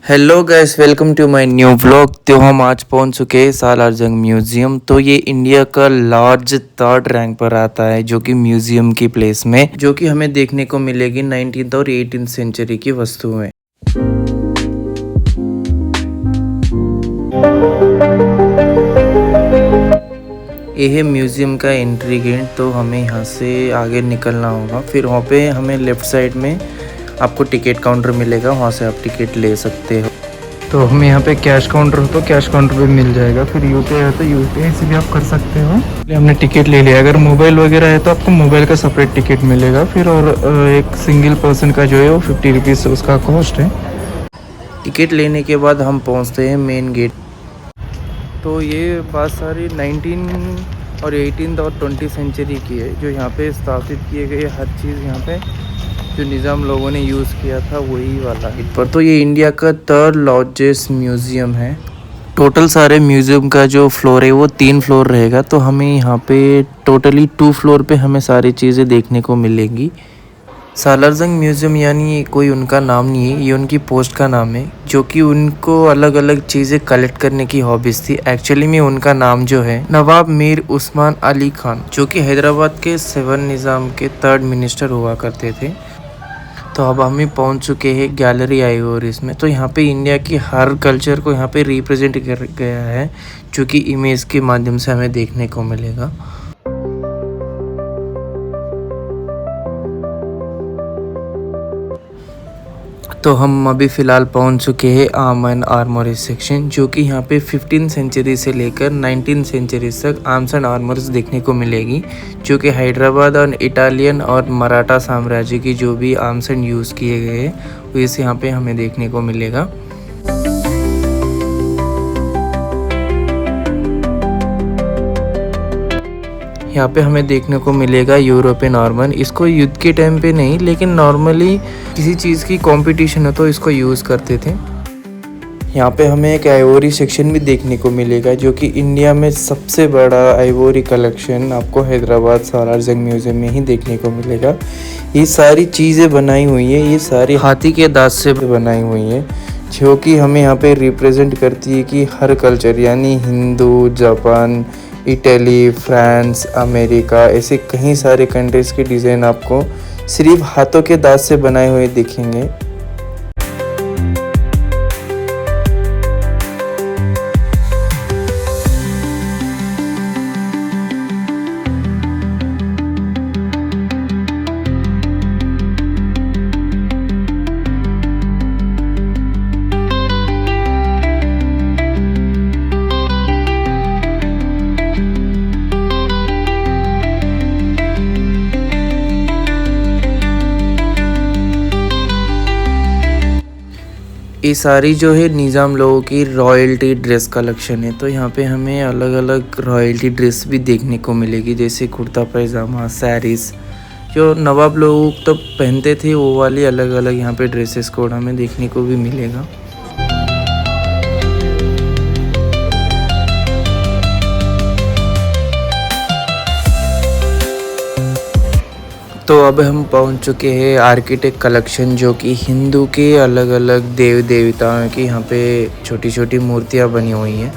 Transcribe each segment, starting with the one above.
Hello guys, welcome to my new vlog. तो हम आज पहुंच चुके हैं सालार जंग म्यूज़ियम। तो ये इंडिया का लार्ज थर्ड रैंक पर आता है, जो कि म्यूज़ियम की प्लेस में, जो कि हमें देखने को मिलेगी 19th और 18th सेंचुरी की वस्तुएं। ये है म्यूज़ियम का एंट्री गेट। तो हमें यहाँ से आगे निकलना होगा, फिर वहाँ पे हमें लेफ़्ट साइड में आपको टिकट काउंटर मिलेगा, वहाँ से आप टिकट ले सकते हो। तो हमें यहाँ पे कैश काउंटर हो तो कैश काउंटर पे मिल जाएगा, फिर यूपीआई है तो यूपीआई से भी आप कर सकते हो। हमने टिकट ले लिया। अगर मोबाइल वगैरह है तो आपको मोबाइल का सेपरेट टिकट मिलेगा फिर, और एक सिंगल पर्सन का जो है वो 50 रुपीज़ उसका कॉस्ट है। टिकट लेने के बाद हम पहुँचते हैं मेन गेट। तो ये बात सारी 19 और 18 और 20 सेंचुरी की है, जो यहाँ पे स्थापित किए गए हर चीज़ यहाँ पे जो निज़ाम लोगों ने यूज़ किया था वही वाला है पर। तो ये इंडिया का थर्ड लार्जेस्ट म्यूज़ियम है। टोटल सारे म्यूज़ियम का जो फ्लोर है वो 3 फ्लोर रहेगा। तो हमें यहाँ पे टोटली 2 फ्लोर पे हमें सारी चीज़ें देखने को मिलेंगी। सालार जंग म्यूज़ियम यानी कोई उनका नाम नहीं है, ये उनकी पोस्ट का नाम है, जो कि उनको अलग अलग चीज़ें कलेक्ट करने की हॉबीज़ थी। एक्चुअली में उनका नाम जो है नवाब मीर उस्मान अली खान, जो कि हैदराबाद के 7 निज़ाम के 3rd मिनिस्टर हुआ करते थे। तो अब हम ही पहुँच चुके हैं गैलरी आइवोरीज में। तो यहाँ पे इंडिया की हर कल्चर को यहाँ पे रिप्रेजेंट कर गया है, जो कि इमेज के माध्यम से हमें देखने को मिलेगा। तो हम अभी फ़िलहाल पहुँच चुके हैं आर्म एंड आर्मरी सेक्शन, जो कि यहाँ पे 15 सेंचुरी से लेकर 19 सेंचुरी तक आर्म्स एंड आर्मर्स देखने को मिलेगी, जो कि हैदराबाद और इटालियन और मराठा साम्राज्य की जो भी आर्म्स एंड यूज़ किए गए हैं वो इस यहाँ पे हमें देखने को मिलेगा। यहाँ पे हमें देखने को मिलेगा यूरोपियन आर्मर। इसको युद्ध के टाइम पे नहीं, लेकिन नॉर्मली किसी चीज़ की कंपटीशन हो तो इसको यूज़ करते थे। यहाँ पे हमें एक आइवोरी सेक्शन भी देखने को मिलेगा, जो कि इंडिया में सबसे बड़ा आइवोरी कलेक्शन आपको हैदराबाद सालार जंग म्यूज़ियम में ही देखने को मिलेगा। ये सारी चीज़ें बनाई हुई है, ये सारी हाथी के दांत से बनाई हुई है, जो कि हमें यहाँ पे रिप्रेजेंट करती है कि हर कल्चर यानी Hindu, Japan, Italy, France, America, ऐसे कई सारे कंट्रीज़ के डिज़ाइन आपको सिर्फ हाथों के दांत से बनाए हुए दिखेंगे। ये सारी जो है निज़ाम लोगों की रॉयल्टी ड्रेस कलेक्शन है। तो यहाँ पे हमें अलग अलग रॉयल्टी ड्रेस भी देखने को मिलेगी, जैसे कुर्ता पैजामा, सैरीज, जो नवाब लोग तब पहनते थे वो वाली अलग अलग यहाँ पे ड्रेसेस कोड हमें देखने को भी मिलेगा। तो अब हम पहुंच चुके हैं आर्किटेक्ट कलेक्शन, जो कि हिंदू के अलग अलग देव देवताओं की यहाँ पे छोटी छोटी मूर्तियाँ बनी हुई हैं।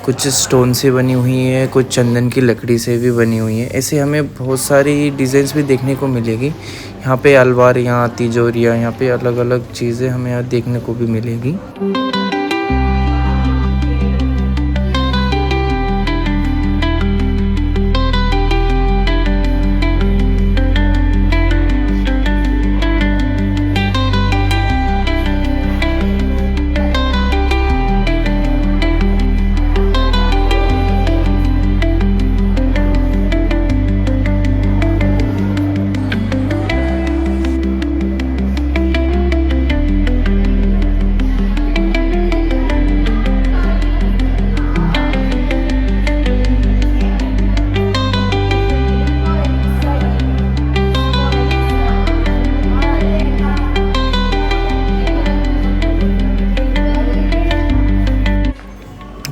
कुछ स्टोन से बनी हुई हैं, कुछ चंदन की लकड़ी से भी बनी हुई हैं। ऐसे हमें बहुत सारी डिज़ाइंस भी देखने को मिलेगी। यहाँ पे अलमारियाँ, तिजोरियाँ, यहाँ पे अलग अलग चीज़ें हमें यहाँ देखने को भी मिलेगी।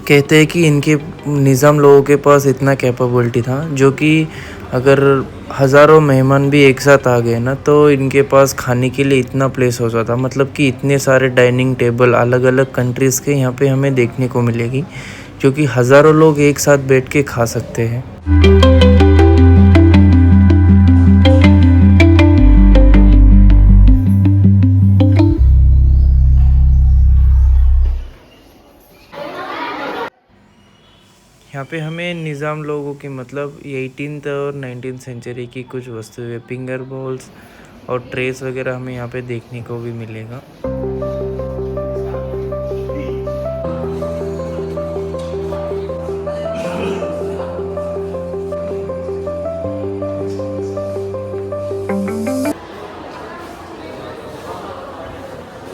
कहते हैं कि इनके निज़ाम लोगों के पास इतना कैपेबिलिटी था, जो कि अगर हज़ारों मेहमान भी एक साथ आ गए ना तो इनके पास खाने के लिए इतना प्लेस हो जाता, मतलब कि इतने सारे डाइनिंग टेबल अलग अलग कंट्रीज़ के यहाँ पे हमें देखने को मिलेगी, जो कि हज़ारों लोग एक साथ बैठ के खा सकते हैं। यहाँ पे हमें निज़ाम लोगों की, मतलब 18th और 19th सेंचुरी की कुछ वस्तुएं, फिंगर बॉल्स और ट्रेस वगैरह हमें यहाँ पे देखने को भी मिलेगा।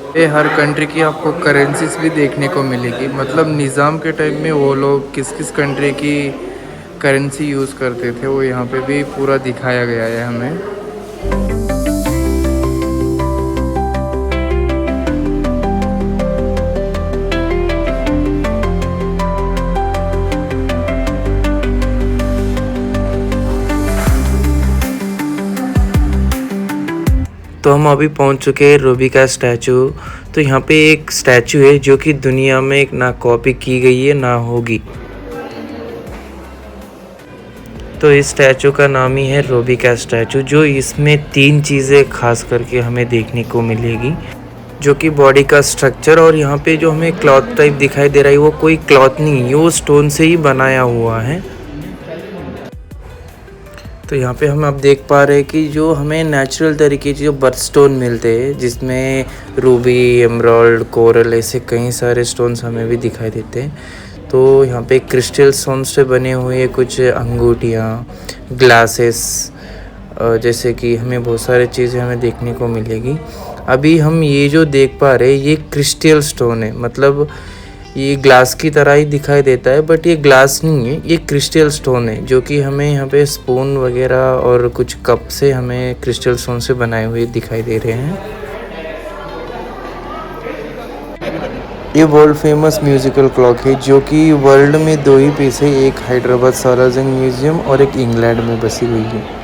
ये हर कंट्री की आपको करेंसीज भी देखने को मिलेगी, मतलब निज़ाम के टाइम में वो लोग किस किस कंट्री की करेंसी यूज़ करते थे वो यहाँ पे भी पूरा दिखाया गया है हमें। तो हम अभी पहुंच चुके हैं रूबी का स्टैचू। तो यहाँ पे एक स्टैचू है जो कि दुनिया में एक ना कॉपी की गई है ना होगी। तो इस स्टैचू का नाम ही है रूबी का स्टैचू, जो इसमें 3 चीज़ें खास करके हमें देखने को मिलेगी, जो कि बॉडी का स्ट्रक्चर, और यहाँ पे जो हमें क्लॉथ टाइप दिखाई दे रहा है वो कोई क्लॉथ नहीं है, वो स्टोन से ही बनाया हुआ है। तो यहाँ पे हम अब देख पा रहे हैं कि जो हमें नेचुरल तरीके के जो बर्थस्टोन मिलते हैं, जिसमें रूबी, एमराल्ड, कोरल, ऐसे कई सारे स्टोन्स हमें भी दिखाई देते हैं। तो यहाँ पे क्रिस्टल स्टोन से बने हुए कुछ अंगूठियाँ, ग्लासेस, जैसे कि हमें बहुत सारी चीज़ें हमें देखने को मिलेगी। अभी हम ये जो देख पा रहे हैं ये क्रिस्टल स्टोन है, मतलब ये ग्लास की तरह ही दिखाई देता है, बट ये ग्लास नहीं है, ये क्रिस्टल स्टोन है, जो कि हमें यहाँ पे स्पून वगैरह और कुछ कप से हमें क्रिस्टल स्टोन से बनाए हुए दिखाई दे रहे हैं। ये वर्ल्ड फेमस म्यूजिकल क्लॉक है, जो कि वर्ल्ड में 2 ही पीस है, एक हैदराबाद सालारजंग म्यूजियम और एक इंग्लैंड में बसी हुई है।